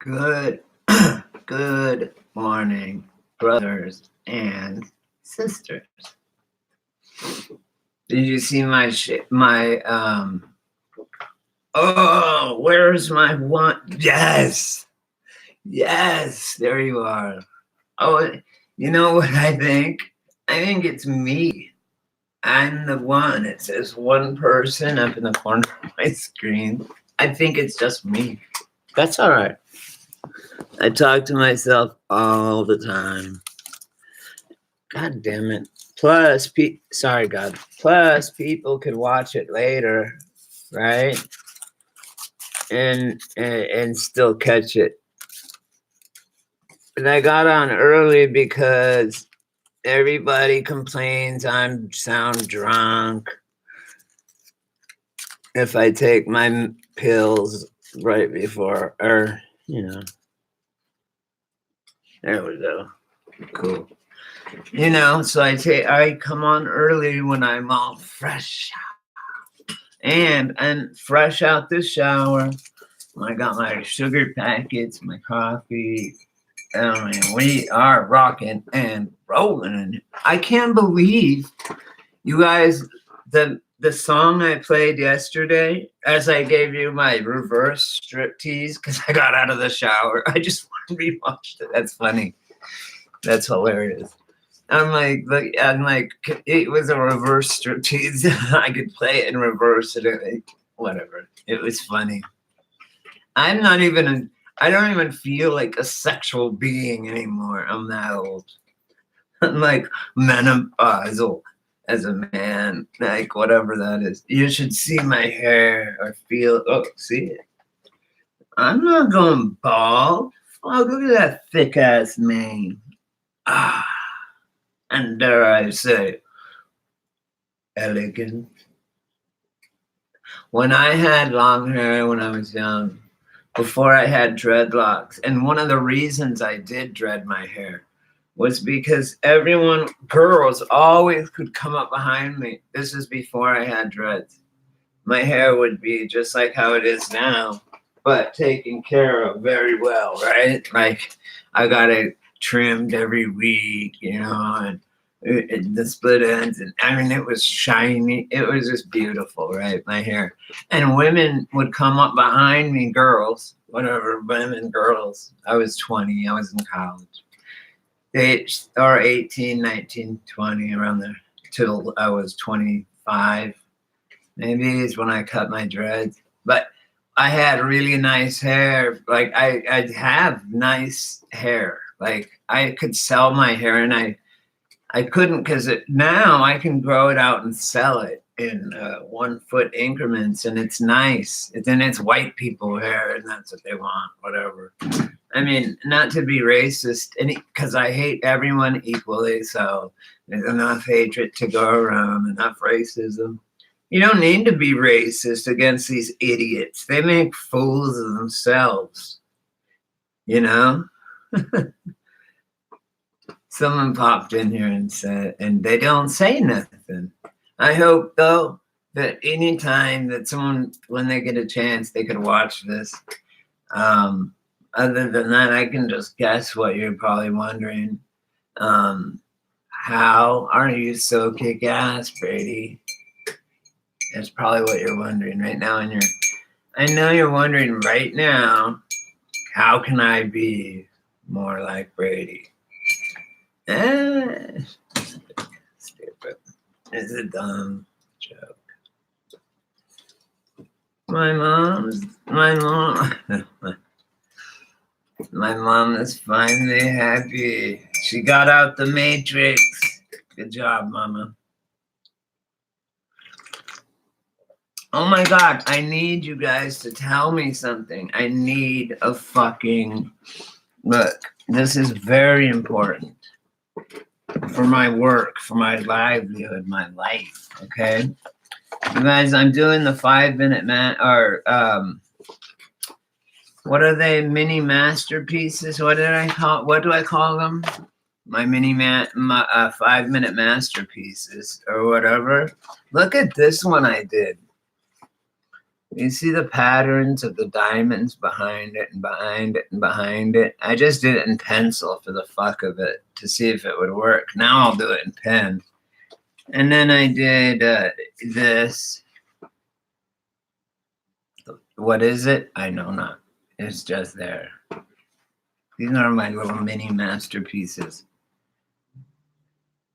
Good, good morning, brothers and sisters. Did you see my? Oh, where's my one? Yes, yes, there you are. Oh, you know what I think? I think it's me. I'm the one. It says one person up in the corner of my screen. I think it's just me. That's all right. I talk to myself all the time. God damn it. Sorry, God. Plus, people could watch it later, right? And still catch it. And I got on early because everybody complains I sound drunk if I take my pills right before, or, there we go. Cool. So I come on early when I'm all fresh and fresh out the shower. I got my sugar packets, my coffee. I mean, we are rocking and rolling. I can't believe you guys, the song I played yesterday, as I gave you my reverse striptease because I got out of the shower. I just rewatched it. That's funny. That's hilarious. I'm like, it was a reverse striptease. I could play it in reverse and whatever. It was funny. I don't even feel like a sexual being anymore. I'm that old. I'm like menopausal as a man, like whatever that is. You should see my hair or see it. I'm not going bald. Oh, look at that thick ass mane. Ah. And dare I say, elegant. When I had long hair when I was young, before I had dreadlocks, and one of the reasons I did dread my hair was because girls always could come up behind me. This is before I had dreads. My hair would be just like how it is now, but taken care of very well, right? Like I got it trimmed every week, and the split ends, and I mean it was shiny. It was just beautiful, right? My hair. And women would come up behind me, girls, whatever, girls. I was 20, I was in college. Or 18, 19, 20, around there, till I was 25. Maybe is when I cut my dreads. But I had really nice hair. Like I have nice hair. Like I could sell my hair, and I couldn't because now I can grow it out and sell it in 1 foot increments, and it's nice. Then it's white people hair, and that's what they want, whatever. I mean, not to be racist, because I hate everyone equally, so there's enough hatred to go around, enough racism. You don't need to be racist against these idiots. They make fools of themselves, Someone popped in here and said, and they don't say nothing. I hope, though, that anytime that when they get a chance, they could watch this. Other than that, I can just guess what you're probably wondering. How are you so kick-ass, Brady? That's probably what you're wondering right now. I know you're wondering right now, how can I be more like Brady? Stupid. It's a dumb joke. My mom is finally happy. She got out the Matrix. Good job, Mama. Oh my God, I need you guys to tell me something. I need a fucking look. This is very important for my work, for my livelihood, my life. Okay, you guys, I'm doing the 5-minute what are they? Mini masterpieces? What do I call them? My 5-minute masterpieces or whatever. Look at this one I did. You see the patterns of the diamonds behind it and behind it and behind it. I just did it in pencil for the fuck of it to see if it would work. Now I'll do it in pen. And then I did this. What is it? I know not. It's just there. These are my little mini masterpieces.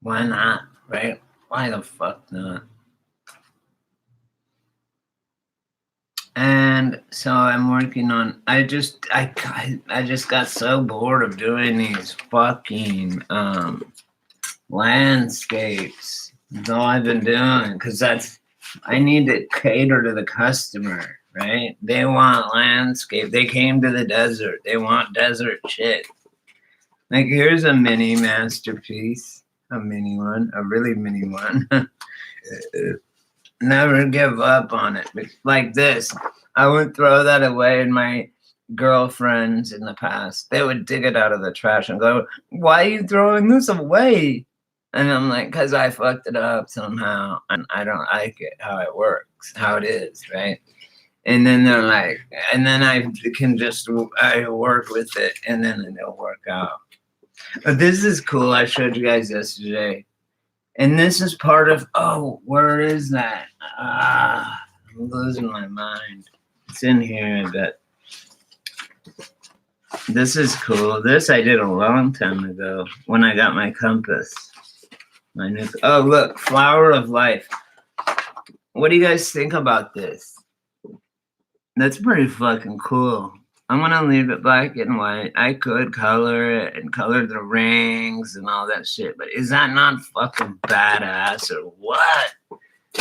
Why not, right? Why the fuck not? And so I'm working on. I just got so bored of doing these fucking landscapes. That's all I've been doing because I need to cater to the customer, right? They want landscape. They came to the desert. They want desert shit. Like here's a mini masterpiece, a mini one, a really mini one. Never give up on it. Like this, I would throw that away, and my girlfriends in the past, they would dig it out of the trash and go, "Why are you throwing this away?" And I'm like, "Cause I fucked it up somehow, and I don't like it how it works, how it is, right?" And then they're like, and then I work with it, and then it'll work out. But this is cool. I showed you guys yesterday. And this is part of, oh, where is that? I'm losing my mind. It's in here, I bet. This is cool. This I did a long time ago when I got my compass. Oh, look, Flower of Life. What do you guys think about this? That's pretty fucking cool. I'm gonna leave it black and white. I could color it and color the rings and all that shit, but is that not fucking badass or what?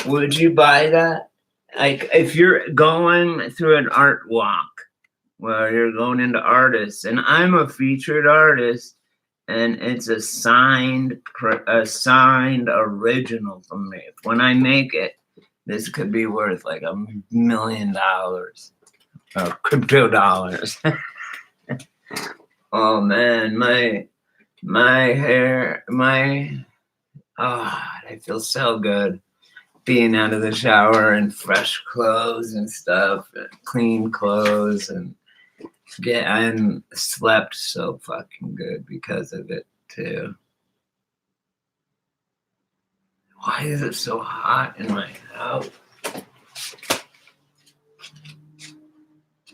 Would you buy that? Like, if you're going through an art walk where you're going into artists, and I'm a featured artist, and it's a signed original from me. When I make it, this could be worth like $1 million. Crypto dollars. Oh man, my hair, I feel so good being out of the shower and fresh clothes and stuff, and clean clothes, and I slept so fucking good because of it too. Why is it so hot in my house?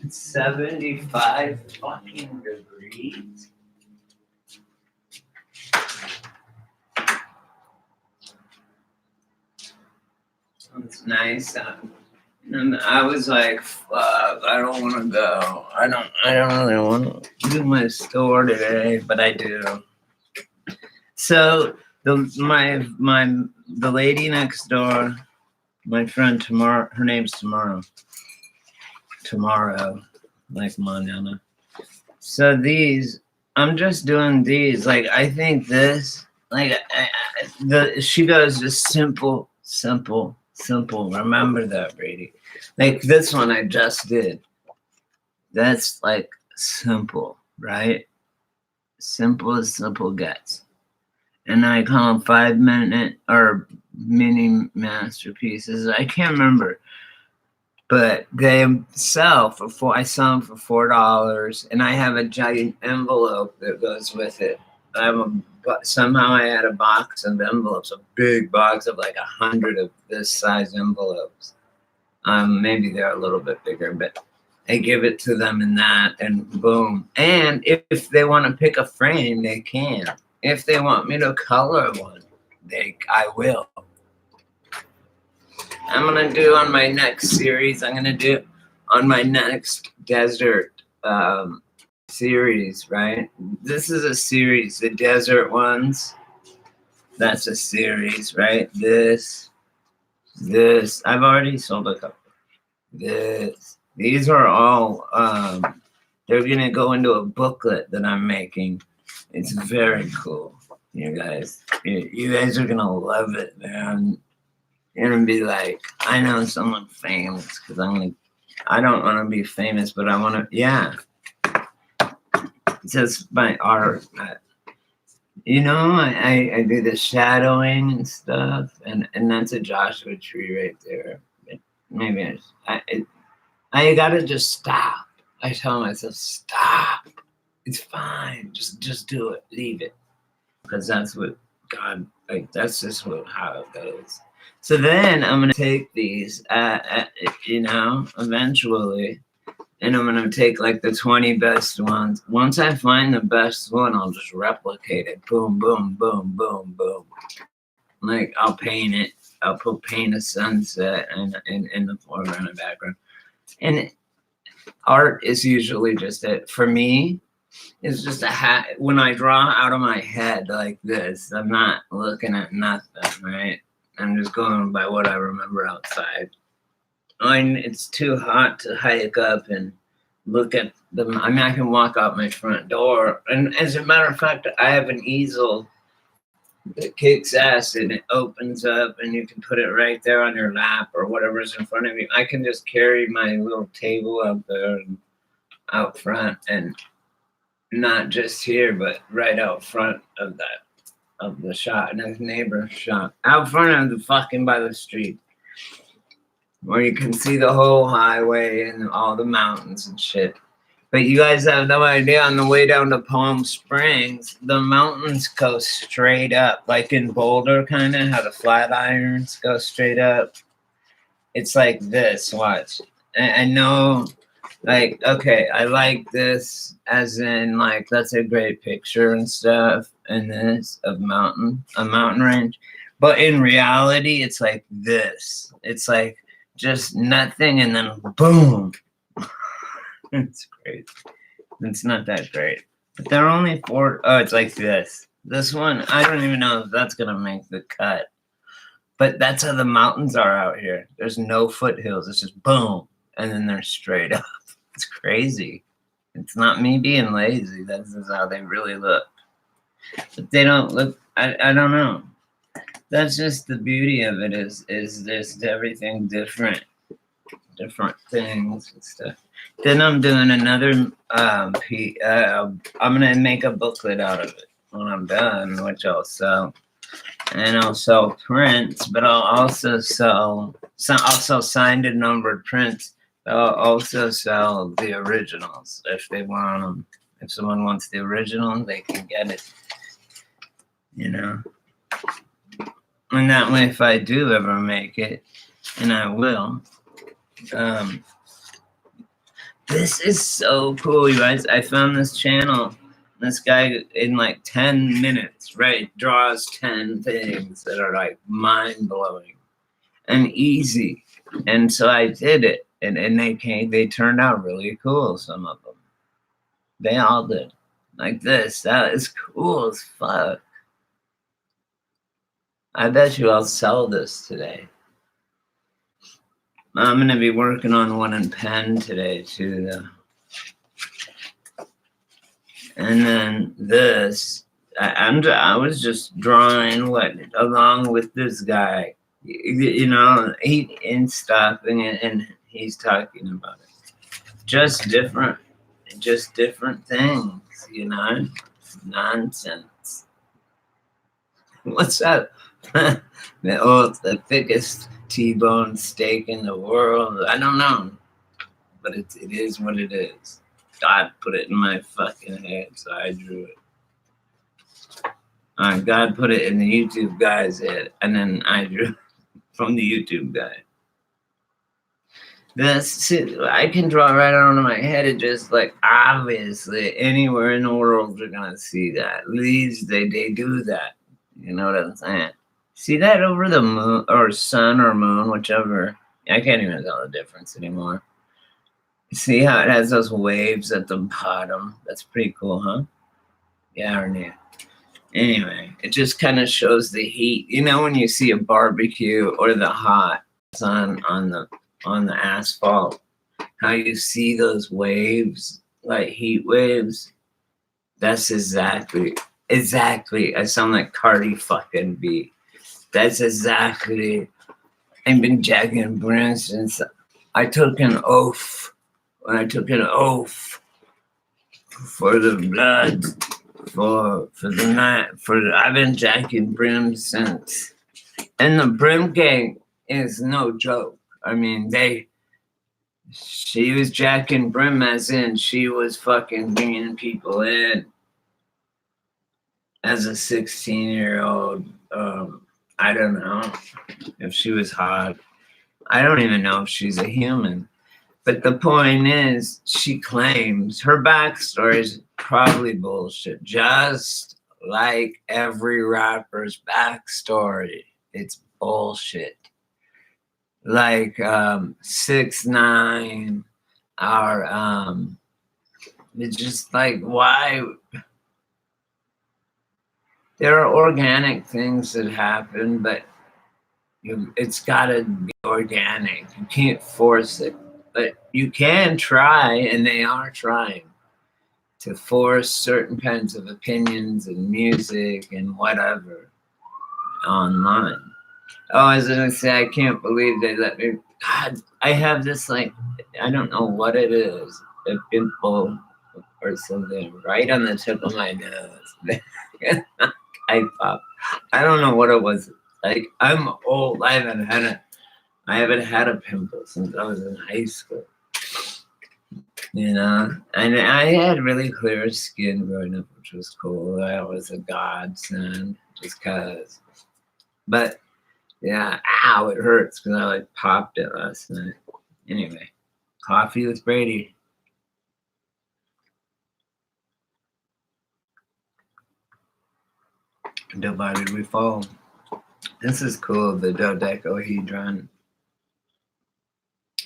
It's 75 fucking degrees. It's nice. And I was like, fuck, I don't want to go. I don't really want to do my store today, but I do. So the lady next door, my friend Tomorrow, her name's Tomorrow, like manana. So these, I'm just doing these. Like I think this, like she goes just simple. Remember that, Brady. Like this one I just did. That's like simple, right? Simple as simple gets. And I call them 5-minute or mini masterpieces. I can't remember. But they sell I sell them for $4, and I have a giant envelope that goes with it. Somehow I had a box of envelopes, a big box of like 100 of this size envelopes. Maybe they're a little bit bigger, but I give it to them in that, and boom. And if they want to pick a frame, they can. If they want me to color one, I will. I'm gonna do on my next series. I'm gonna do on my next desert series, right? This is a series, the desert ones. That's a series, right? This. I've already sold a couple. These are all. They're gonna go into a booklet that I'm making. It's very cool, you guys. You guys are gonna love it, man. You're gonna be like, I know someone famous because I don't want to be famous, but I want to, yeah. It's just my art. I do the shadowing and stuff, and that's a Joshua tree right there. Maybe I gotta just stop. I tell myself, stop. It's fine. Just do it. Leave it. Because that's what God, like, that's just how it goes. So then I'm going to take these, eventually, and I'm going to take like the 20 best ones. Once I find the best one, I'll just replicate it. Boom, boom, boom, boom, boom. Like, I'll paint it. I'll paint a sunset and in the foreground and background. And art is usually just it. For me, it's just a hat. When I draw out of my head like this, I'm not looking at nothing, right? I'm just going by what I remember outside. And it's too hot to hike up and look at them. I mean, I can walk out my front door. And as a matter of fact, I have an easel that kicks ass and it opens up and you can put it right there on your lap or whatever's in front of you. I can just carry my little table up there and out front, and not just here, but right out front of the shop, and his neighbor's shop, out front of the fucking by the street, where you can see the whole highway and all the mountains and shit. But you guys have no idea, on the way down to Palm Springs, the mountains go straight up, like in Boulder, kind of how the Flatirons go straight up. It's like this, watch. I know, like, okay, I like this, as in, like, that's a great picture and stuff, and this of a mountain range. But in reality, it's like this. It's like just nothing, and then boom. It's great. It's not that great. But they're only it's like this. This one, I don't even know if that's gonna make the cut. But that's how the mountains are out here. There's no foothills. It's just boom, and then they're straight up. It's crazy. It's not me being lazy. That's just how they really look. But they don't look. I don't know. That's just the beauty of it. Is just everything different things and stuff. Then I'm doing another. I'm gonna make a booklet out of it when I'm done, which I'll sell. And I'll sell prints, but I'll also sell signed and numbered prints. I'll also sell the originals if they want them. If someone wants the original, they can get it. And that way, if I do ever make it, and I will, this is so cool, you guys. I found this channel. This guy, in like 10 minutes, right, draws 10 things that are like mind-blowing and easy. And so I did it, and they turned out really cool, some of them. They all did. Like this. That is cool as fuck. I bet you I'll sell this today. I'm going to be working on one in pen today, too, though. And then this, I was just drawing along with this guy, and stuff, and he's talking about it. Just different things, nonsense. What's that? The thickest T-bone steak in the world. I don't know, but it is what it is. God put it in my fucking head, so I drew it. God put it in the YouTube guy's head, and then I drew from the YouTube guy. I can draw right onto my head. It just, like, obviously anywhere in the world you're gonna see that. Leaves, they do that. You know what I'm saying? See that over the moon or sun or moon, whichever. I can't even tell the difference anymore. See how it has those waves at the bottom? That's pretty cool, huh? Yeah, or yeah. Anyway, it just kind of shows the heat. When you see a barbecue or the hot sun on the asphalt, how you see those waves, like heat waves? That's exactly. I sound like Cardi fucking B. That's exactly. I've been jacking Brent since I took an oath. When I took an oath for the blood, for the night, I've been jacking Brim since. And the Brim gang is no joke. I mean, She was jacking brim, as in she was fucking bringing people in as a 16-year-old. I don't know if she was hot. I don't even know if she's a human. But the point is, she claims her backstory is probably bullshit, just like every rapper's backstory. It's bullshit. Like 6ix9ine, our it's just like, why? There are organic things that happen, but it's got to be organic. You can't force it, but you can try, and they are trying to force certain kinds of opinions and music and whatever online. Oh, I was gonna say, I can't believe they let me. God, I have this, like, I don't know what it is, a pimple or something right on the tip of my nose. I pop. I don't know what it was. Like, I'm old. I haven't had a pimple since I was in high school. You know, and I had really clear skin growing up, which was cool. That was a godsend, just cause. But yeah, ow, it hurts because I like popped it last night. Anyway, coffee with Brady. Divided we fall. This is cool, the dodecahedron.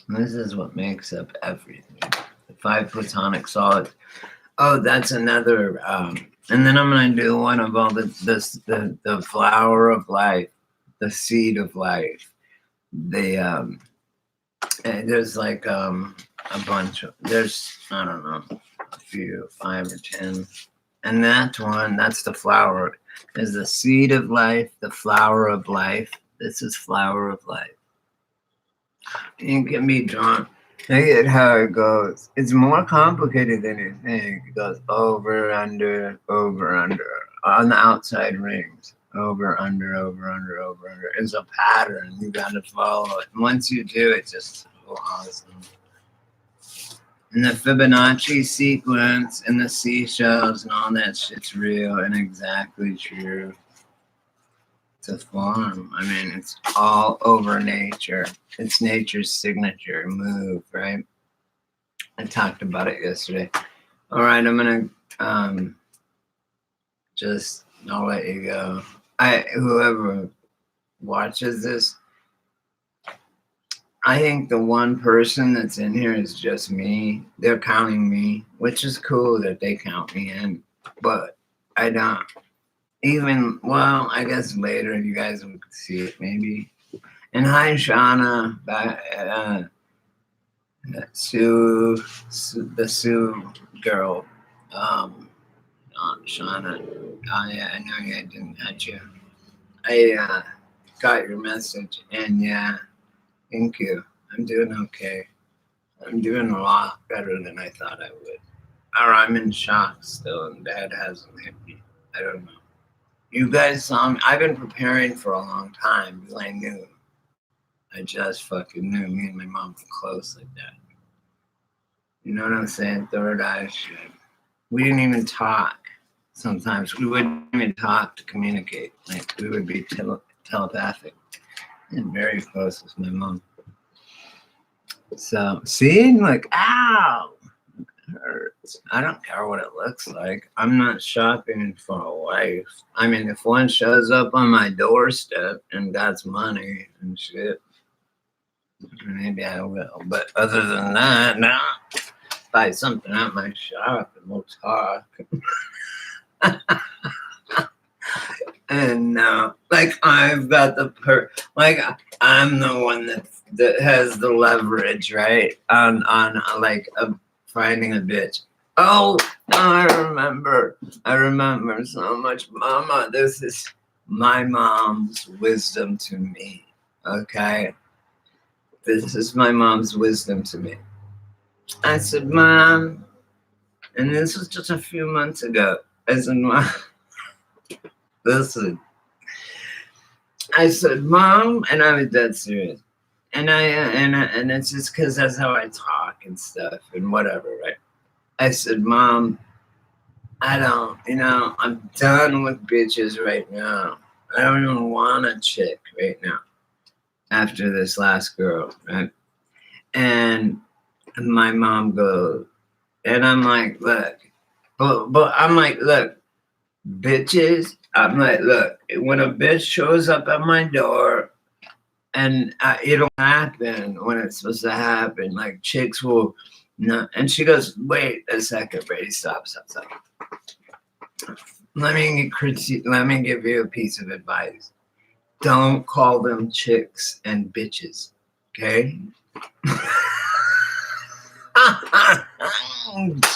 This is what makes up everything. The 5 platonic solids. Oh, that's another. And then I'm gonna do one of all the flower of life, the seed of life. The and there's like a bunch of, there's, I don't know, a few, 5 or 10. And that one, that's the flower. Is the seed of life, the flower of life. This is flower of life. You can be drawn. Look at how it goes. It's more complicated than you think. It goes over, under, on the outside rings. Over, under, over, under, over, under. It's a pattern. You gotta follow it. Once you do it, just so awesome. And the Fibonacci sequence and the seashells and all that shit's real and exactly true. It's a form. I mean, it's all over nature. It's nature's signature move, right? I talked about it yesterday. All right, I'm gonna I'll let you go. Whoever watches this, I think the one person that's in here is just me. They're counting me, which is cool that they count me in, but I don't even, well, I guess later you guys will see it maybe. And hi, Shauna, Sue, the Sue girl, Shauna. Oh yeah, I know I didn't catch you. I got your message, and yeah, thank you. I'm doing okay. I'm doing a lot better than I thought I would. Or I'm in shock still, and Dad hasn't hit me. I don't know. You guys saw me. I've been preparing for a long time because I knew. I just fucking knew. Me and my mom were close like that. You know what I'm saying? Third eye shit. We didn't even talk. Sometimes we wouldn't even talk to communicate. Like, we would be telepathic and very close with my mom. So, see, like, ow, it hurts. I don't care what it looks like. I'm not shopping for a wife. I mean, if one shows up on my doorstep and got money and shit, maybe I will. But other than that, nah. Buy something at my shop and we'll talk. And like, I've got like, I'm the one that has the leverage, right? On like finding a bitch. Oh, I remember so much, Mama. This is my mom's wisdom to me. Okay, this is my mom's wisdom to me. I said, Mom, and this was just a few months ago. I said, Mom, listen. I said, Mom, and I was dead serious. And it's just because that's how I talk and stuff and whatever, right? I said, Mom, I don't, I'm done with bitches right now. I don't even want a chick right now after this last girl, right? And my mom goes, and I'm like, look, but I'm like, look, bitches. I'm like, look, when a bitch shows up at my door, and it'll happen when it's supposed to happen. Like chicks will, no. And she goes, wait a second, Brady, stop. Let me give you a piece of advice. Don't call them chicks and bitches, okay?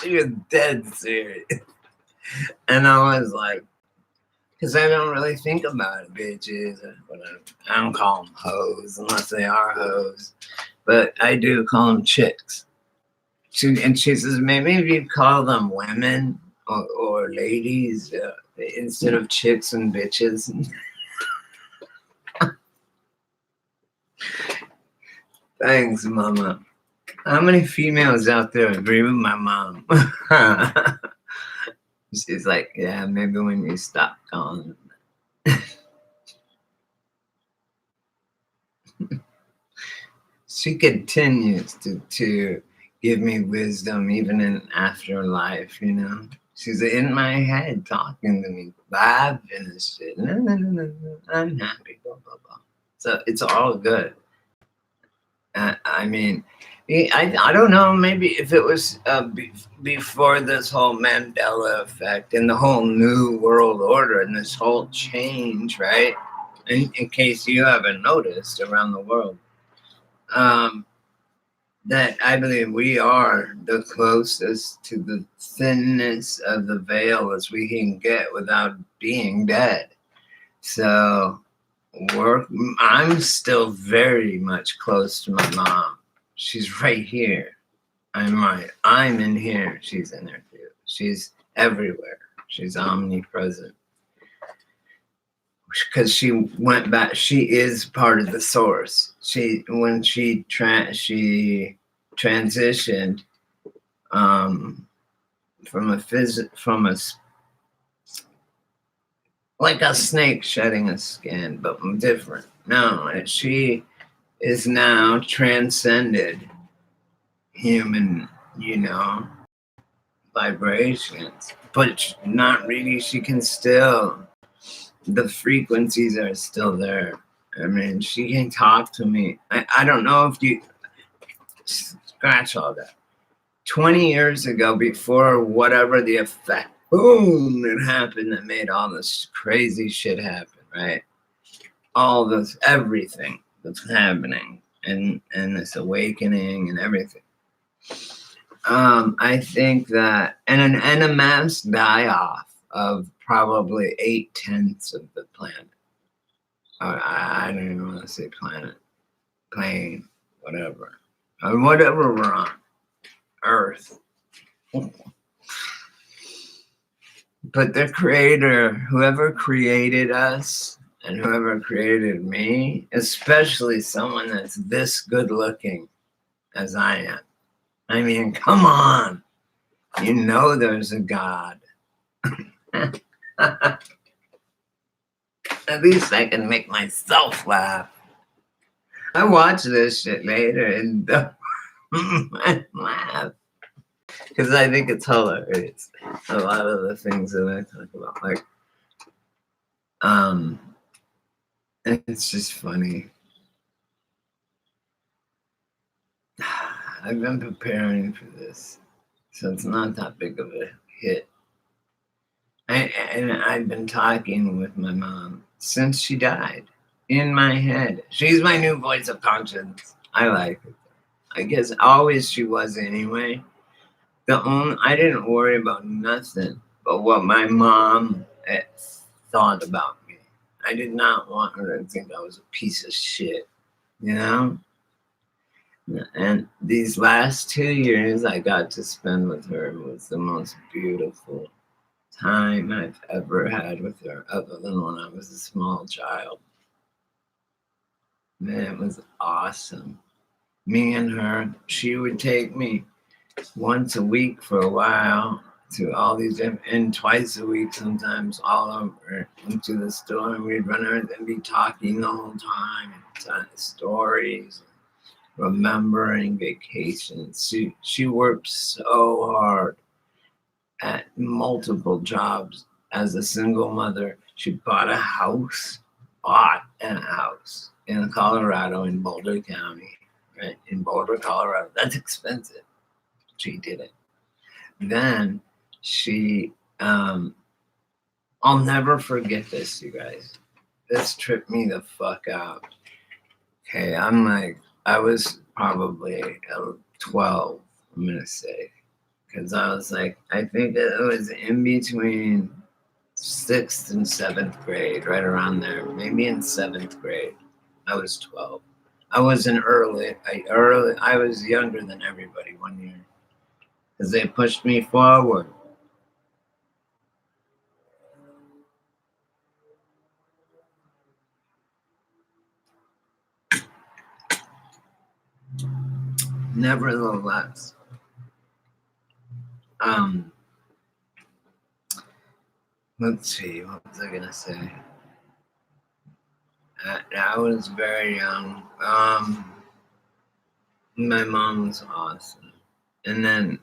She was dead serious. And I was like, because I don't really think about bitches or whatever. I don't call them hoes unless they are hoes. But I do call them chicks. And she says, maybe if you call them women or ladies instead of chicks and bitches. Thanks, Mama. How many females out there agree with my mom? She's like, yeah, maybe when you stop calling them. She continues to give me wisdom even in afterlife, She's in my head talking to me, laughing and shit. No, I'm happy, blah, blah, blah. So it's all good. I mean, I don't know, maybe if it was before this whole Mandela effect and the whole new world order and this whole change, right? In case you haven't noticed around the world. That I believe we are the closest to the thinness of the veil as we can get without being dead. So I'm still very much close to my mom. She's right here. I'm in here. She's in there too. She's everywhere. She's omnipresent. Because she went back, she is part of the source. When she transitioned from a like a snake shedding a skin, but different. No, she is now transcended human, vibrations, but not really. She can still. The frequencies are still there. I mean, she can talk to me. I don't know if you scratch all that. 20 years ago, before whatever the effect, boom, it happened that made all this crazy shit happen, right? All this, everything that's happening and this awakening and everything. I think that, and a mass die-off of probably 8/10 of the planet. I don't even want to say planet, plane, whatever. Whatever we're on, Earth. But the creator, whoever created us and whoever created me, especially someone that's this good looking as I am. I mean, come on. There's a God. At least I can make myself laugh. I watch this shit later and I laugh because I think it's hilarious. A lot of the things that I talk about, like, it's just funny. I've been preparing for this, so it's not that big of a hit. And I've been talking with my mom since she died in my head. She's my new voice of conscience. I like it. I guess always she was anyway. I didn't worry about nothing but what my mom thought about me. I did not want her to think I was a piece of shit, And these last 2 years I got to spend with her was the most beautiful time I've ever had with her, other than when I was a small child. Man, it was awesome. Me and her, she would take me once a week for a while to all these, and twice a week sometimes, all over into the store, and we'd run around and be talking the whole time and telling stories, remembering vacations. She worked so hard at multiple jobs as a single mother. She bought a house in Colorado, in Boulder County, right? In Boulder, Colorado. That's expensive. She did it. Then she, I'll never forget this, you guys. This tripped me the fuck out. Okay, I was probably 12, I'm gonna say. Because I was like, I think it was in between 6th and 7th grade, right around there. Maybe in 7th grade. I was 12. I was I was younger than everybody 1 year. Because they pushed me forward. Nevertheless, um, let's see, what was I gonna say? I was very young. My mom was awesome, and then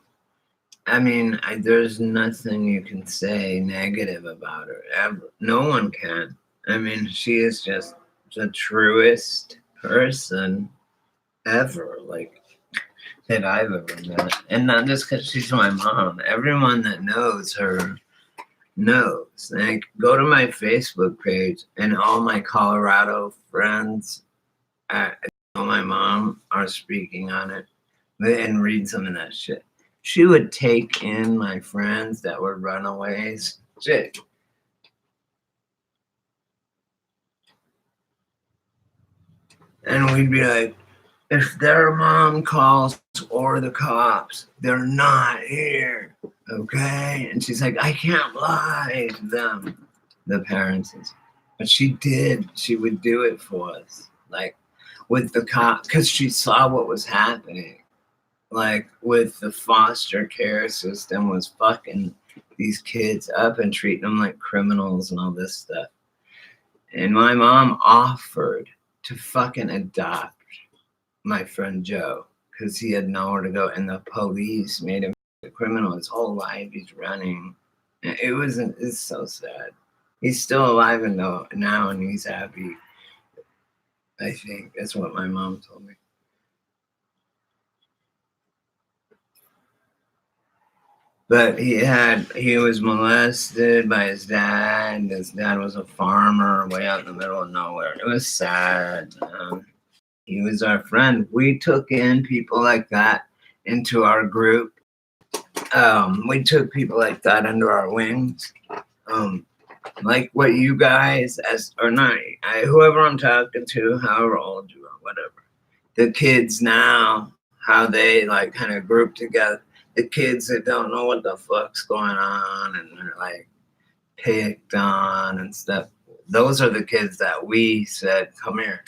there's nothing you can say negative about her ever. No one can. I mean, she is just the truest person ever, like that I've ever met. And not just because she's my mom. Everyone that knows her knows. Like, go to my Facebook page, and all my Colorado friends, my mom, are speaking on it, and read some of that shit. She would take in my friends that were runaways. Shit. And we'd be like, if their mom calls or the cops, they're not here. Okay? And she's like, I can't lie to them, the parents. But she did. She would do it for us. Like, with the cop, because she saw what was happening. Like, with the foster care system was fucking these kids up and treating them like criminals and all this stuff. And my mom offered to fucking adopt my friend Joe because he had nowhere to go, and the police made him a criminal his whole life. He's running. It's so sad. He's still alive and now, and he's happy. I think that's what my mom told me. But he was molested by his dad. His dad was a farmer way out in the middle of nowhere. It was sad. He was our friend. We took in people like that into our group. We took people like that under our wings. Like what you guys, whoever I'm talking to, however old you are, whatever. The kids now, how they like kind of group together. The kids that don't know what the fuck's going on and they're like picked on and stuff. Those are the kids that we said, come here.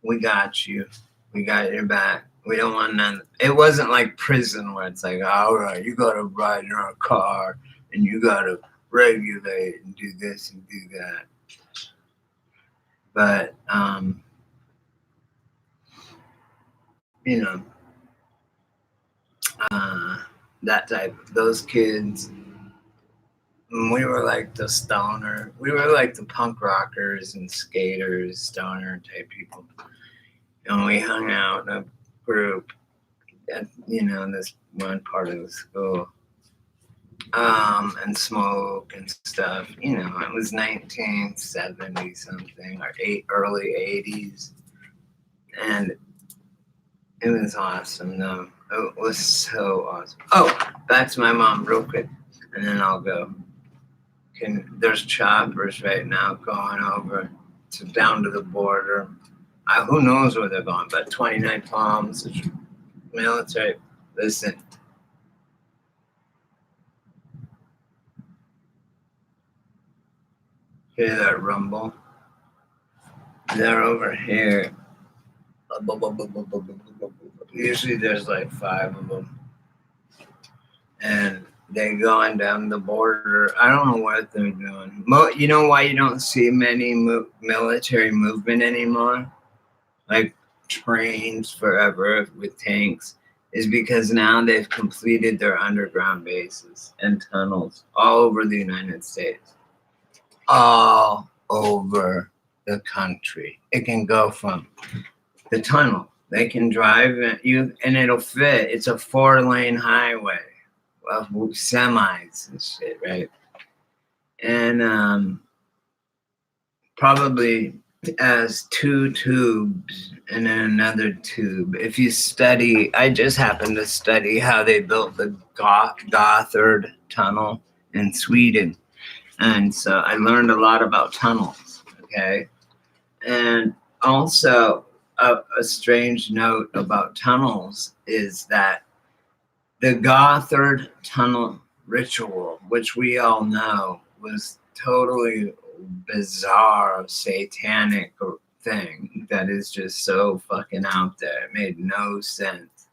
We got you. We got your back. We don't want none. It wasn't like prison where it's like, all right, you got to ride in our car and you got to regulate and do this and do that. But, you know, that type, those kids, we were like the stoner. We were like the punk rockers and skaters, stoner type people. And we hung out in a group at, this one part of the school. And smoke and stuff. It was 1970 something or early 80s. And it was awesome, though. It was so awesome. Oh, back to my mom real quick, and then I'll go. There's choppers right now going over down to the border. Who knows where they're going, but 29 Palms, military. Listen. Hear that rumble? they're over here. Usually there's like 5 of them. And they going down the border. I don't know what they're doing. You know why you don't see many military movement anymore? Like trains forever with tanks, is because now they've completed their underground bases and tunnels all over the United States. All over the country. It can go from the tunnel. They can drive and it'll fit. It's a 4-lane highway. Well, semis and shit, right? And probably as 2 tubes and then another tube. If you study, I just happened to study how they built the Gotthard Tunnel in Sweden. And so I learned a lot about tunnels, okay? And also a strange note about tunnels is that the Gotthard Tunnel ritual, which we all know, was totally bizarre, satanic thing that is just so fucking out there. It made no sense.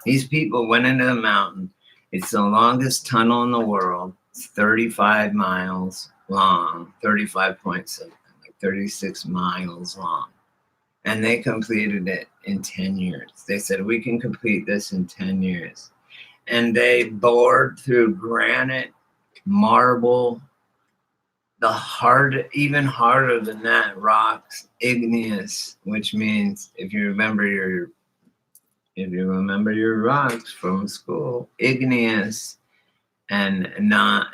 These people went into the mountain. It's the longest tunnel in the world. It's 35 miles long, 35 point something, like 36 miles long. And they completed it in 10 years. They said, we can complete this in 10 years. And they bored through granite, marble, even harder than that, rocks, igneous, which means if you remember your rocks from school, igneous and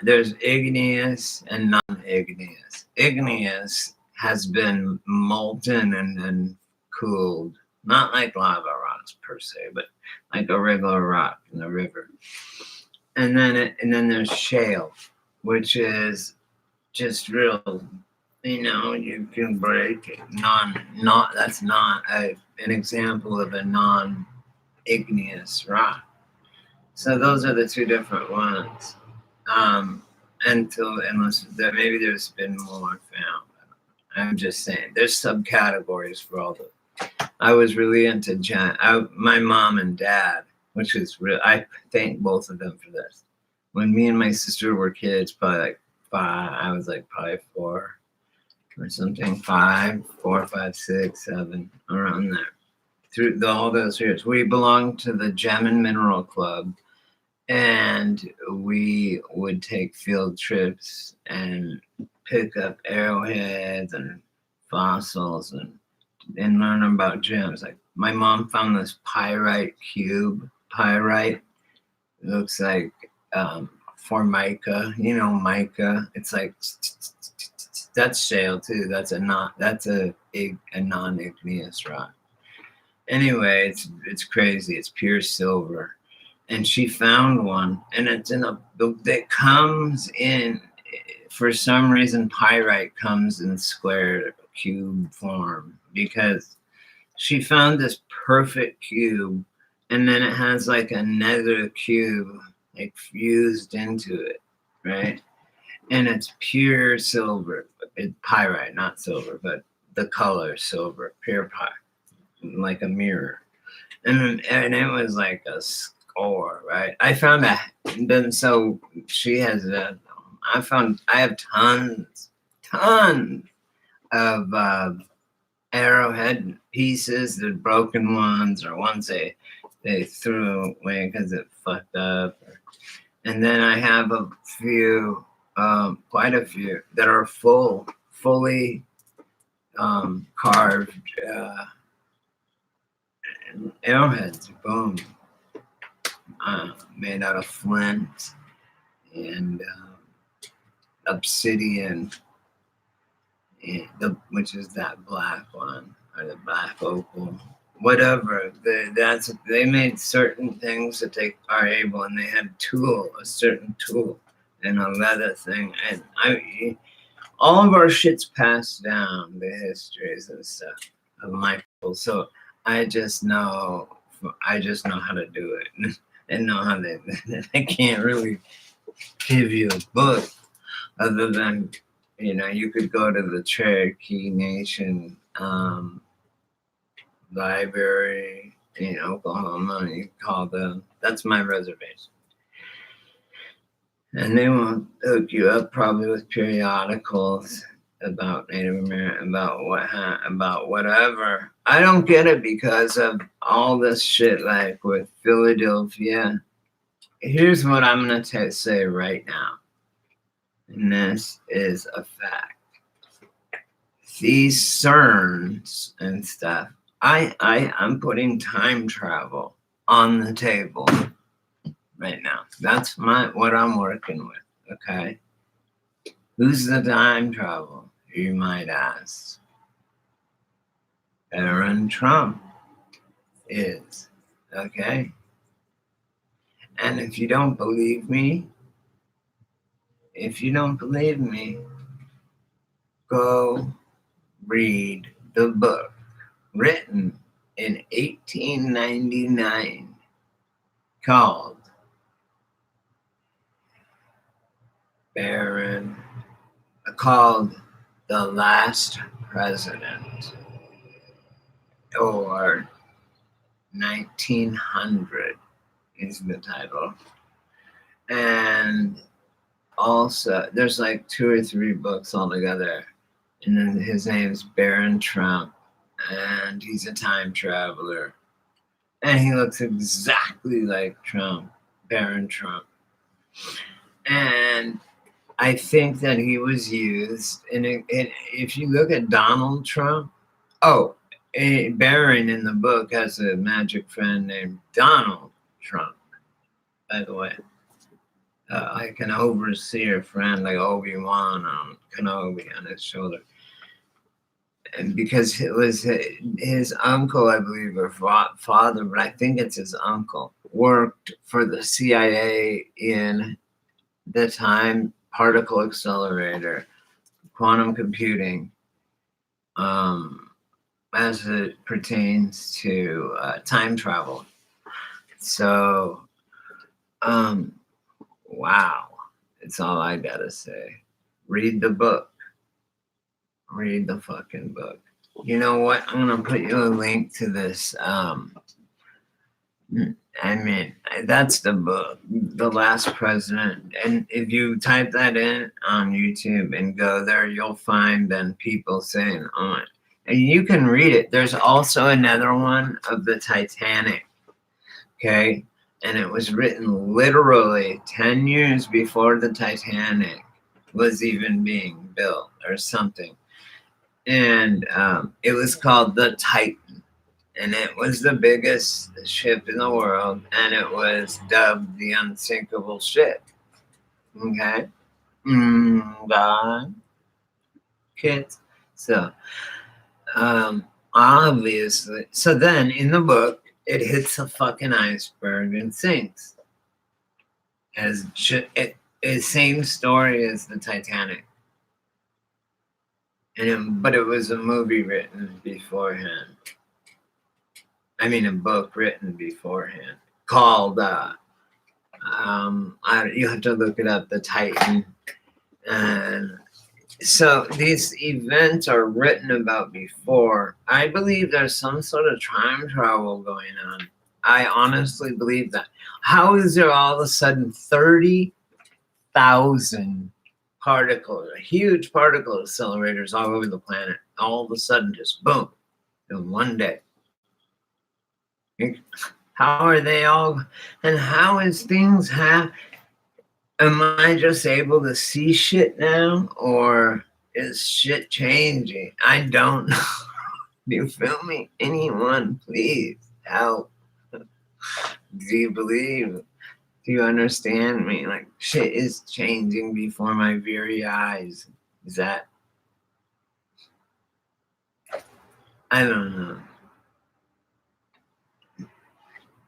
there's igneous and non-igneous. Igneous has been molten and then cooled, not like lava rocks per se, but like a regular rock in the river. And then there's shale, which is just real, you can break it. That's not an example of a non-igneous rock. So those are the 2 different ones. Unless maybe there's been more found. I'm just saying there's subcategories for all the. I was really into my mom and dad, which is real. I thank both of them for this. When me and my sister were kids, probably like 5, I was like probably 4 or something. 5, 4, 5, 6, 7, around there. Through all those years, we belonged to the Gem and Mineral Club, and we would take field trips and pick up arrowheads and fossils and learn about gems. Like my mom found this pyrite cube. Pyrite, it looks like formica, mica. It's like that's shale too. That's a non-igneous rock. Anyway, it's crazy. It's pure silver. And she found one, and it comes in, for some reason, pyrite comes in square cube form, because she found this perfect cube, and then it has like another cube like fused into it, right? And it's pure silver. It's pyrite, not silver, but the color silver, pure pyrite, like a mirror. And it was like a score, right? I found that. Then so she has a. I have tons of arrowhead pieces, the broken ones, or ones they threw away because it fucked up. And then I have a few, quite a few, that are fully carved arrowheads, boom, made out of flint and obsidian, which is that black one, or the black opal, whatever. They made certain things that they are able, and they had a certain tool, and a leather thing, and all of our shit's passed down, the histories and stuff of Michael. So I just know how to do it, and know how I can't really give you a book other than, you could go to the Cherokee Nation library in Oklahoma. You call them. That's my reservation. And they will hook you up probably with periodicals about Native American, about whatever. I don't get it because of all this shit, like with Philadelphia. Here's what I'm gonna say right now, and this is a fact. These CERNs and stuff. I'm putting time travel on the table right now. That's what I'm working with. Okay. Who's the time travel? You might ask. Aaron Trump is. Okay. And if you don't believe me, go read the book written in 1899 called The Last President, or 1900 is the title. And also, there's like 2 or 3 books altogether. And then his name is Barron Trump, and he's a time traveler. And he looks exactly like Trump, Barron Trump. And I think that he was used, and if you look at Donald Trump, Barron in the book has a magic friend named Donald Trump, by the way. Like an overseer friend, like Obi-Wan on Kenobi on his shoulder. And because it was his uncle, I believe, or father, but I think it's his uncle, worked for the CIA in the time particle accelerator, quantum computing, as it pertains to time travel. So, wow, it's all I gotta say. Read the book. Read the fucking book. You know what? I'm gonna put you a link to this. That's the book, The Last President. And if you type that in on YouTube and go there, you'll find then people saying, oh, and you can read it. There's also another one of the Titanic. Okay. And it was written literally 10 years before the Titanic was even being built or something. And it was called the Titan. And it was the biggest ship in the world, and it was dubbed the unsinkable ship. Okay? God. Kids. So, obviously. So then in the book, it hits a fucking iceberg and sinks. Same story as the Titanic. But it was a movie written beforehand. I mean, a book written beforehand called, you have to look it up, The Titan. And so these events are written about before. I believe there's some sort of time travel going on. I honestly believe that. How is there all of a sudden 30,000 particles, huge particle accelerators all over the planet, all of a sudden just boom, in one day? How are they all, and how is things am I just able to see shit now, or is shit changing? I don't know. Do you feel me? Anyone, please help. Do you believe? Do you understand me? Like, shit is changing before my very eyes. Is that? I don't know.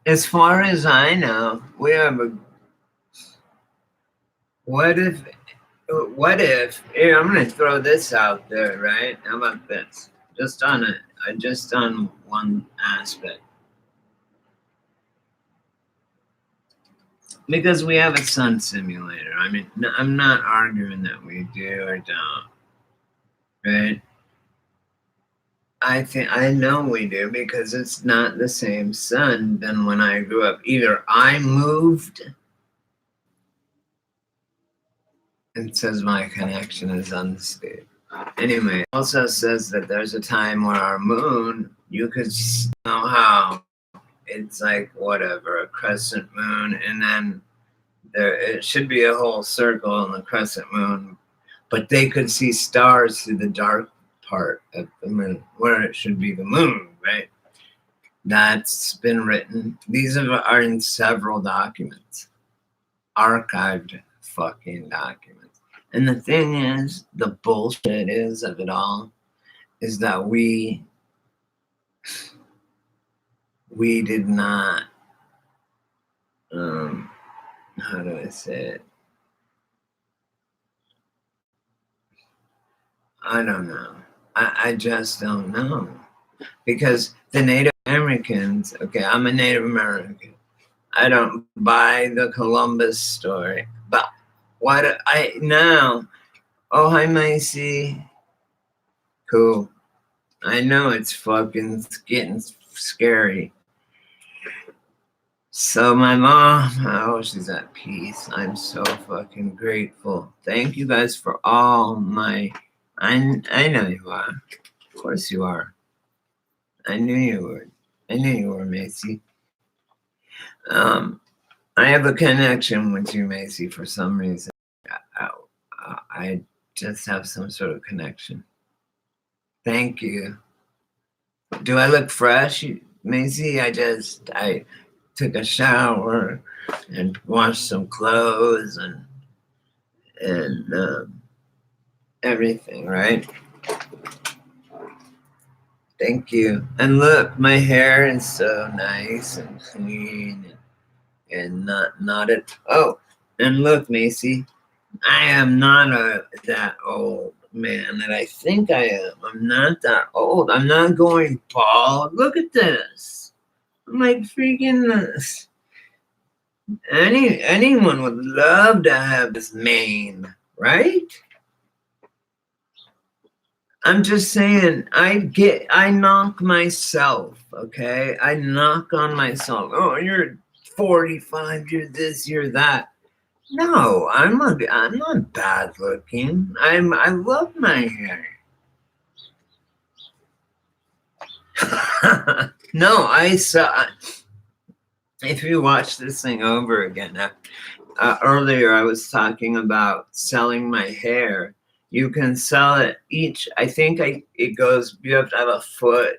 As far as I know, we have a. What if? Here, I'm gonna throw this out there, right? How about this? Just on one aspect. Because we have a sun simulator. I mean, I'm not arguing that we do or don't, right? I know we do because it's not the same sun than when I grew up. Either I moved. It says my connection is unstable. Anyway, it also says that there's a time where our moon, you could know how it's like whatever, a crescent moon, and then there it should be a whole circle on the crescent moon, but they could see stars through the dark part of the moon, where it should be the moon, right? That's been written. These are in several documents, archived fucking documents. And the thing is, the bullshit is of it all is that we did not how do I say it? I don't know. I just don't know. Because the Native Americans, okay, I'm a Native American. I don't buy the Columbus story. But what I now, oh, hi, Macy. Cool. I know it's fucking getting scary. So my mom, oh, she's at peace. I'm so fucking grateful. Thank you guys for all my, I know you are. Of course you are. I knew you would. I knew you were, Macy. I have a connection with you, Macy, for some reason. I just have some sort of connection. Thank you. Do I look fresh, Macy? I took a shower and washed some clothes and everything, right? Thank you. And look, my hair is so nice and clean and not knotted. Oh, and look, Macy, I am not that old man that I think I am. I'm not that old. I'm not going bald. Look at this. I'm like freaking this. Anyone would love to have this mane, right? I'm just saying, I knock myself, okay? I knock on myself. Oh, you're 45, you're this, you're that. No, I'm not bad looking. I love my hair. No, I saw. If you watch this thing over again, earlier I was talking about selling my hair. You can sell it each. I think it goes. You have to have a foot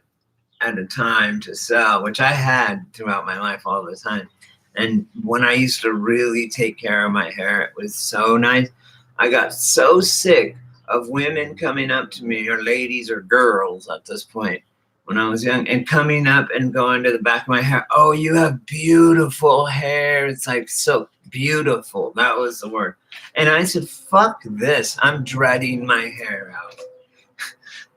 at a time to sell, which I had throughout my life all the time. And when I used to really take care of my hair, it was so nice. I got so sick of women coming up to me, or ladies or girls at this point, when I was young, and coming up and going to the back of my hair. Oh, you have beautiful hair. It's like so beautiful. That was the word. And I said, fuck this. I'm dreading my hair out.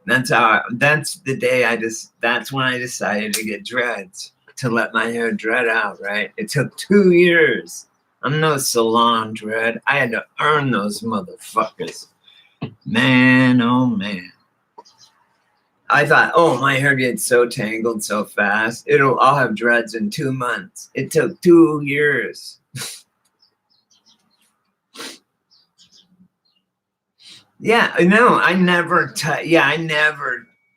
That's the day that's when I decided to get dreads, to let my hair dread out, right? It took 2 years. I'm no salon dread. I had to earn those motherfuckers. Man, oh man. I thought, oh, my hair gets so tangled so fast. I'll have dreads in 2 months. It took 2 years. Yeah, no, I never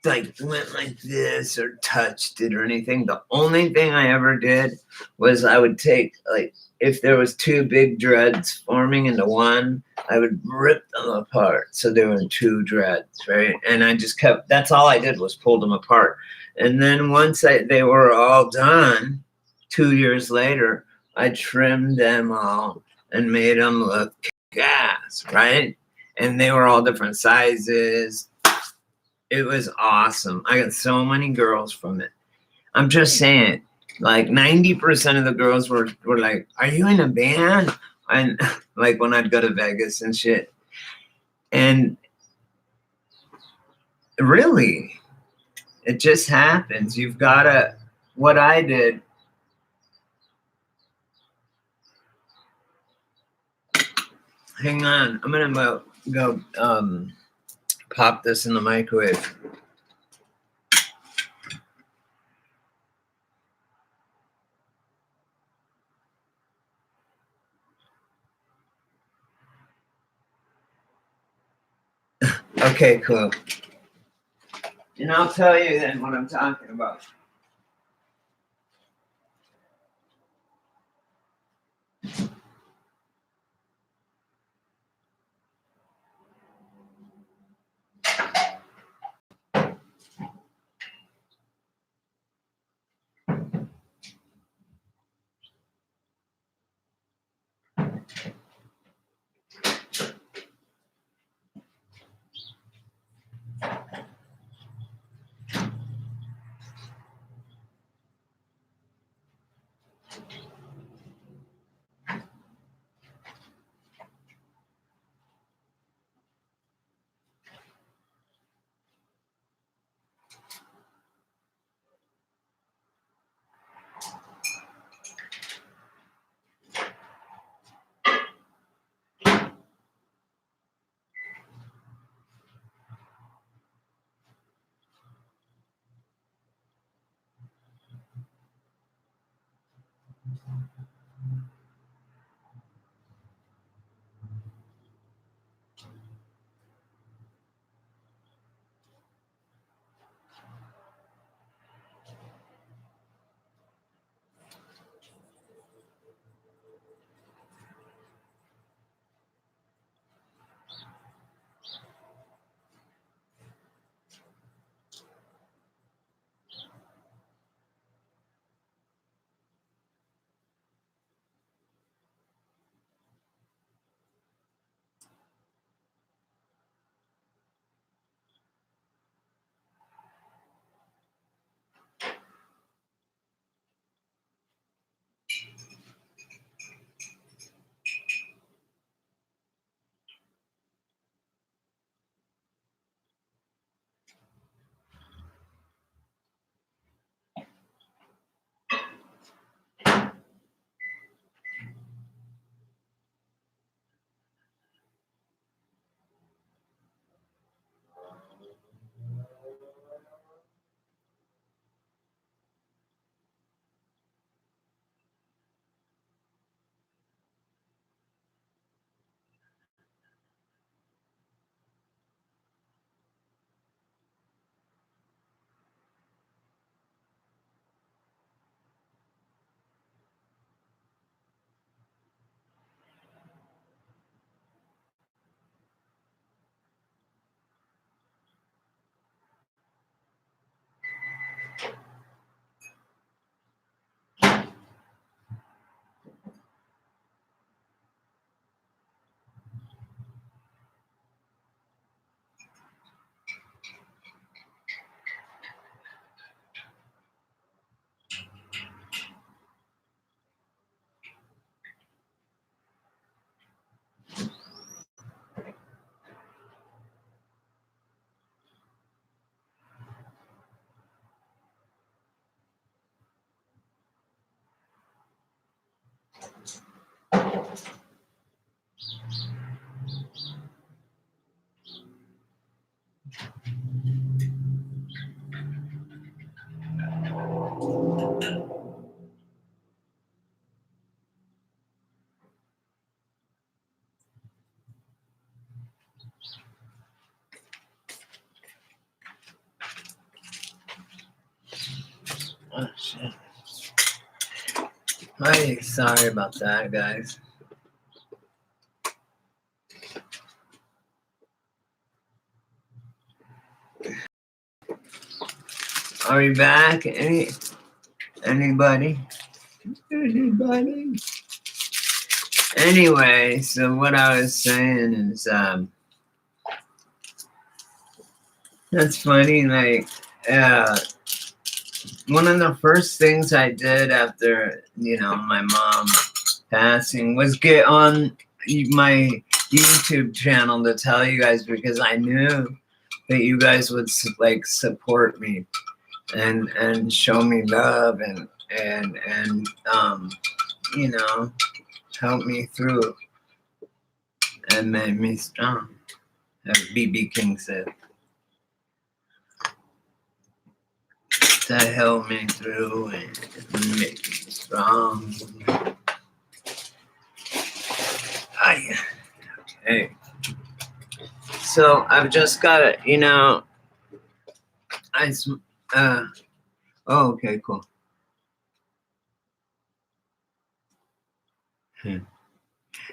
like went like this or touched it or anything. The only thing I ever did was I would take, like, if there was 2 big dreads forming into one, I would rip them apart so there were 2 dreads, right? And I just that's all I did was pull them apart. And then once they were all done, 2 years later, I trimmed them all and made them look gas, right? And they were all different sizes. It was awesome. I got so many girls from it. I'm just saying, like 90% of the girls were like, "Are you in a band?" And like when I'd go to Vegas and shit. And really, it just happens. You've gotta. What I did. Hang on, I'm gonna go pop this in the microwave. Okay, cool. And I'll tell you then what I'm talking about. Oh, shit. Hey, sorry about that, guys. Are we back? Anybody? Anybody? Anyway, so what I was saying is, that's funny. Like, one of the first things I did after, my mom passing was get on my YouTube channel to tell you guys, because I knew that you guys would like support me and show me love and help me through and made me strong, as BB King said. That helped me through and make me strong. Okay. So I've just got to, I, uh, oh, okay, cool.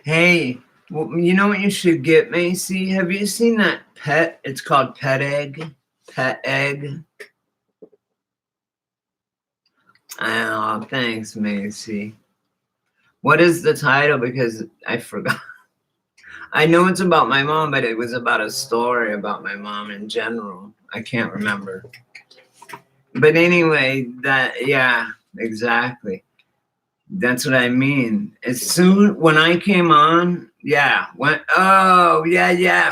Hey, you know what you should get, Macy? Have you seen that pet? It's called Pet Egg. Pet Egg. Oh, thanks, Macy. What is the title? Because I forgot. I know it's about my mom, but it was about a story about my mom in general. I can't remember. But anyway, yeah, exactly. That's what I mean. As soon when I came on, yeah,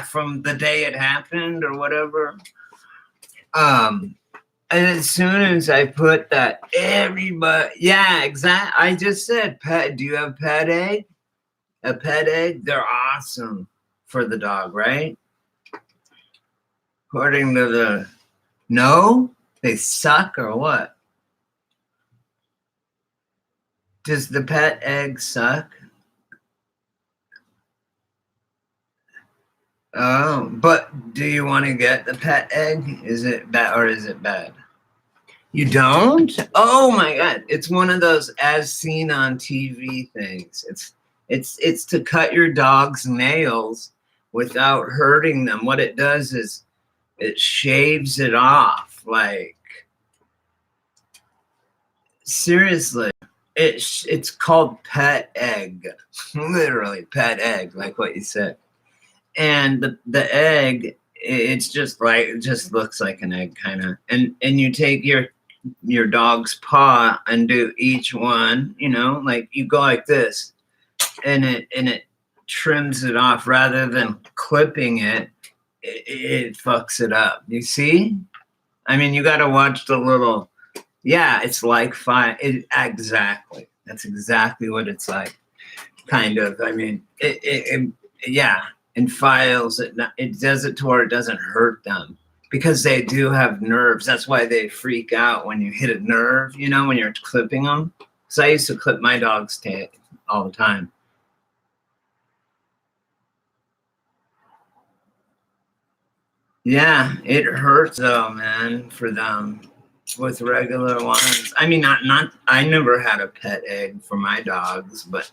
from the day it happened or whatever. And as soon as I put that, everybody, yeah, exactly. I just said, pet. Do you have Pet Egg? A Pet Egg? They're awesome for the dog, right? According to no, they suck or what? Does the Pet Egg suck? Oh, but do you want to get the Pet Egg? Is it bad or is it bad? You don't? Oh my God. It's one of those as seen on TV things. It's to cut your dog's nails without hurting them. What it does is it shaves it off. Like seriously. It's called Pet Egg. Literally Pet Egg, like what you said. And the egg, it's just like it just looks like an egg kind of. And you take your dog's paw and do each one, like you go like this and it trims it off rather than clipping it fucks it up. You see? I mean, you got to watch the little, yeah, it's like exactly. That's exactly what it's like. Kind of. I mean, yeah, in files, it does it to where it doesn't hurt them. Because they do have nerves. That's why they freak out when you hit a nerve, when you're clipping them. So I used to clip my dog's tail all the time. Yeah, it hurts though, man, for them with regular ones. I mean, not. I never had a Pet Egg for my dogs, but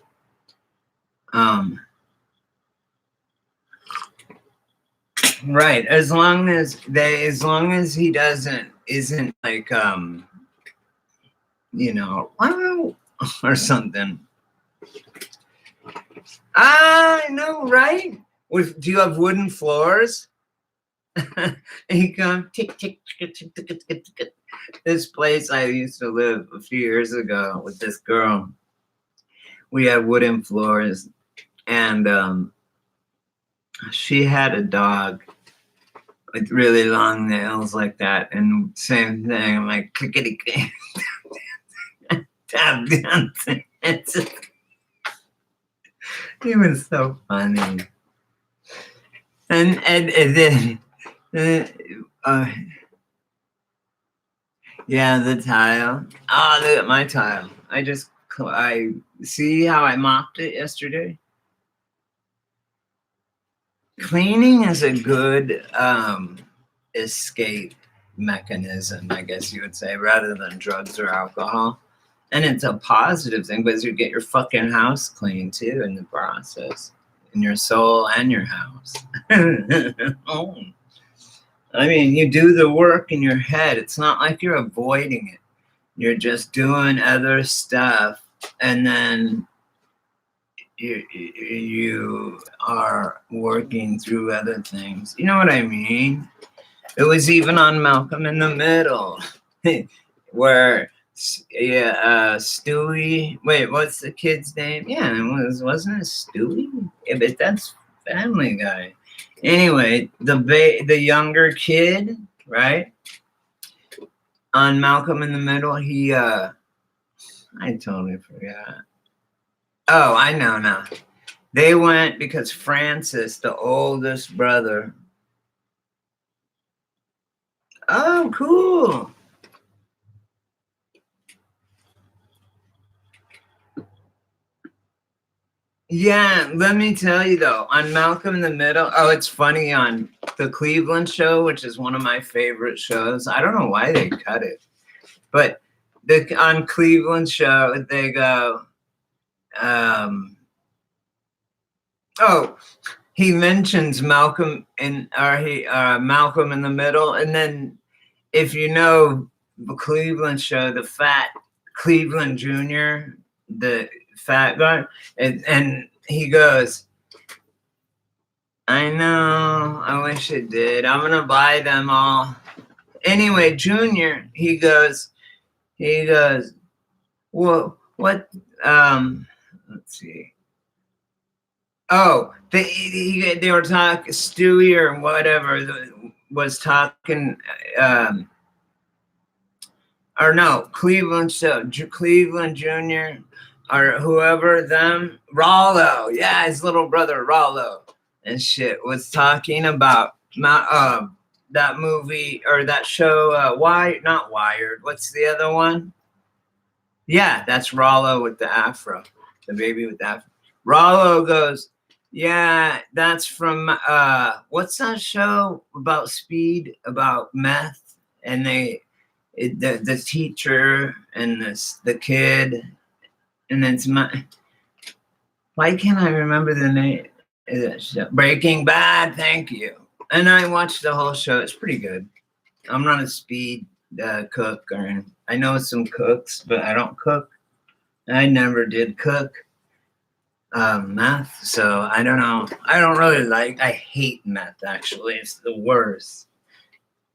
right. As long as he isn't like or something. I know, right? Do you have wooden floors? And you come tick, tick, tick, tick, tick, tick, tick, tick. This place I used to live a few years ago with this girl. We had wooden floors, and she had a dog with really long nails like that, and same thing. I'm like clickety tap dancing. It was so funny. And then yeah, the tile. Oh, look at my tile. I see how I mopped it yesterday. Cleaning is a good escape mechanism, I guess you would say, rather than drugs or alcohol. And it's a positive thing because you get your fucking house clean too in the process, in your soul and your house. Oh. I mean, you do the work in your head. It's not like you're avoiding it. You're just doing other stuff, and then you are working through other things. You know what I mean? It was even on Malcolm in the Middle, where Stewie. Wait, what's the kid's name? Yeah, wasn't it Stewie? Yeah, but that's Family Guy. Anyway, the younger kid, right? On Malcolm in the Middle, I totally forgot. Oh, I know now. They went because Francis, the oldest brother. Oh, cool. Yeah, let me tell you though, on Malcolm in the Middle, oh, it's funny on the Cleveland show, which is one of my favorite shows. I don't know why they cut it, but on Cleveland show, they go, oh, he mentions Malcolm Malcolm in the Middle, and then if you know the Cleveland show, the fat Cleveland Jr., the fat guy, and he goes, I know, I wish it did. I'm gonna buy them all. Anyway, Junior, he goes, well, what, let's see. Oh, they were talking, Stewie or whatever was talking, or no, Cleveland, so Cleveland Jr. or whoever, them, Rollo, yeah, his little brother Rollo and shit was talking about that movie or that show, not Wired, what's the other one? Yeah, that's Rollo with the afro, the baby with the afro. Rollo goes, yeah, that's from what's that show about speed, about meth, and the teacher and the kid, and it's why can't I remember the name of that show? Breaking Bad, thank you. And I watched the whole show. It's pretty good. I'm not a speed cook, or I know some cooks, but I don't cook. I never did cook meth, so I don't know. I don't really I hate meth, actually. It's the worst.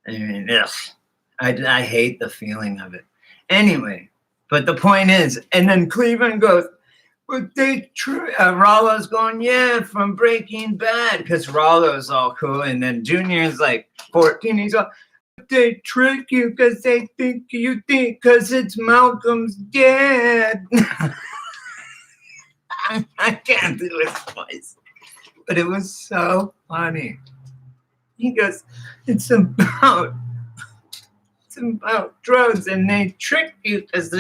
I mean, ugh. I hate the feeling of it. Anyway, but the point is, and then Cleveland goes, but Rollo's going, yeah, from Breaking Bad, because Rollo's all cool, and then Junior's like 14, he's all, they trick you because they think you think because it's Malcolm's dad. I can't do his voice, but it was so funny. He goes, it's about drugs, and they trick you because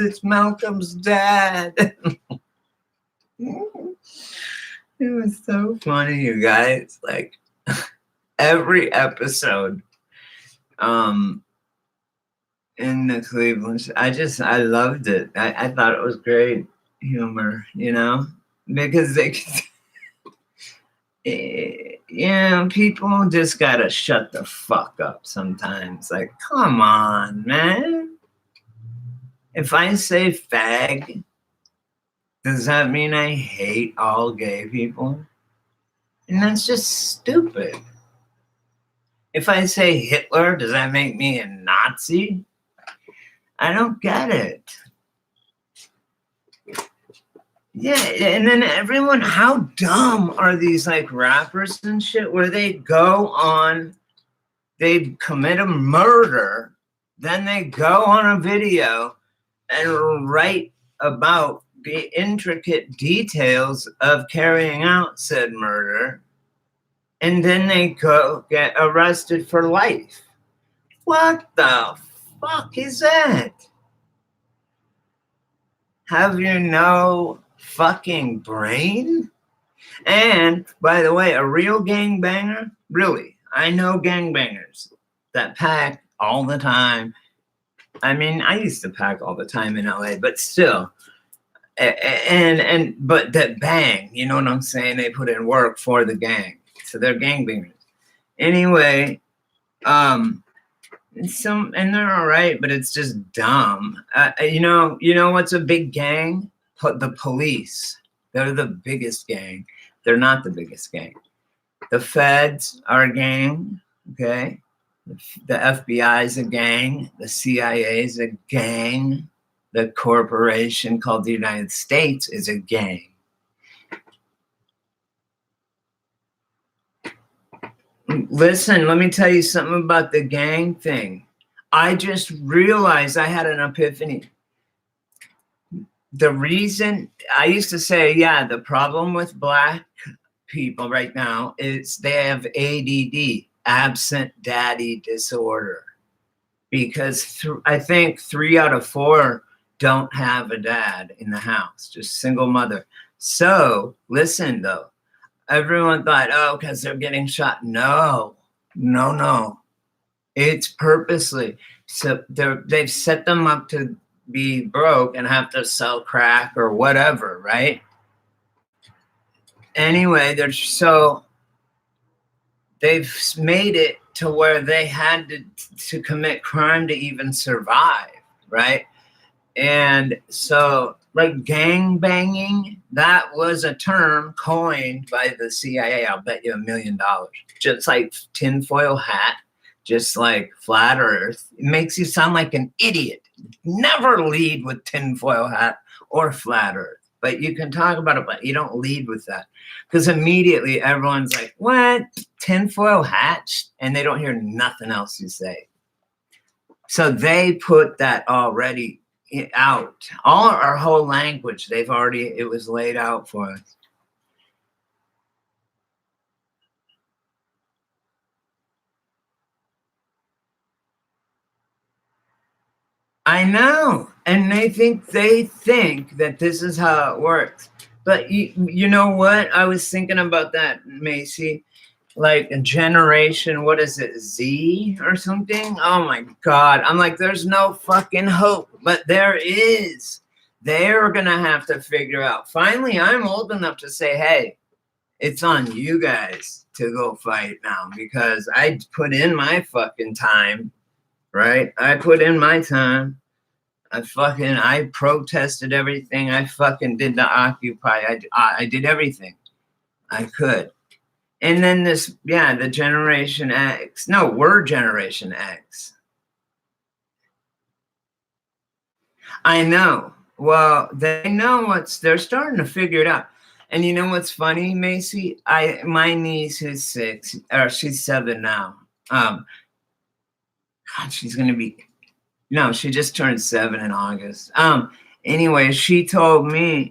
it's Malcolm's dad. It was so funny, you guys. Like every episode, in the Cleveland, I loved it. I thought it was great humor, because people just gotta shut the fuck up sometimes. Like, come on, man. If I say fag, does that mean I hate all gay people? And that's just stupid. If I say Hitler, does that make me a Nazi? I don't get it. Yeah, and then everyone, how dumb are these like rappers and shit where they go on, they commit a murder, then they go on a video and write about the intricate details of carrying out said murder, and then they go get arrested for life. What the fuck is that? Have you no fucking brain? And by the way, a real gangbanger, really, I know gangbangers that pack all the time. I mean, I used to pack all the time in LA, but still, but that bang, you know what I'm saying? They put in work for the gang, so they're gangbangers. Anyway, and they're all right, but it's just dumb. You know what's a big gang? The police. They're the biggest gang. They're not the biggest gang. The feds are a gang, okay? The FBI is a gang. The CIA is a gang. The corporation called the United States is a gang. Listen, let me tell you something about the gang thing. I just realized I had an epiphany. The reason I used to say, yeah, the problem with Black people right now is they have ADD, absent daddy disorder, because I think 3 out of 4 don't have a dad in the house, just single mother. So listen though, everyone thought, oh, because they're getting shot. No, no, no. It's purposely. So they've set them up to be broke and have to sell crack or whatever, right? Anyway, they've made it to where they had to commit crime to even survive, right? And so, like gang banging, that was a term coined by the CIA. I'll bet you $1 million. Just like tinfoil hat, just like flat earth. It makes you sound like an idiot. Never lead with tinfoil hat or flat earth. But you can talk about it, but you don't lead with that. Because immediately everyone's like, what? Tinfoil hat? And they don't hear nothing else you say. So they put that already out. All our whole language, it was laid out for us. I know. And they think that this is how it works. But you know what? I was thinking about that, Macy. Like a generation, what is it, Z or something? Oh my God. I'm like, there's no fucking hope, but there is. They're going to have to figure out. Finally, I'm old enough to say, hey, it's on you guys to go fight now because I put in my fucking time, right? I put in my time. I protested everything. I fucking did the Occupy. I did everything I could. And then the Generation X. No, we're Generation X. I know. Well, they know they're starting to figure it out. And you know what's funny, Macy? My niece is 6, or she's 7 now. God, she's gonna be. No, she just turned 7 in August. Anyway, she told me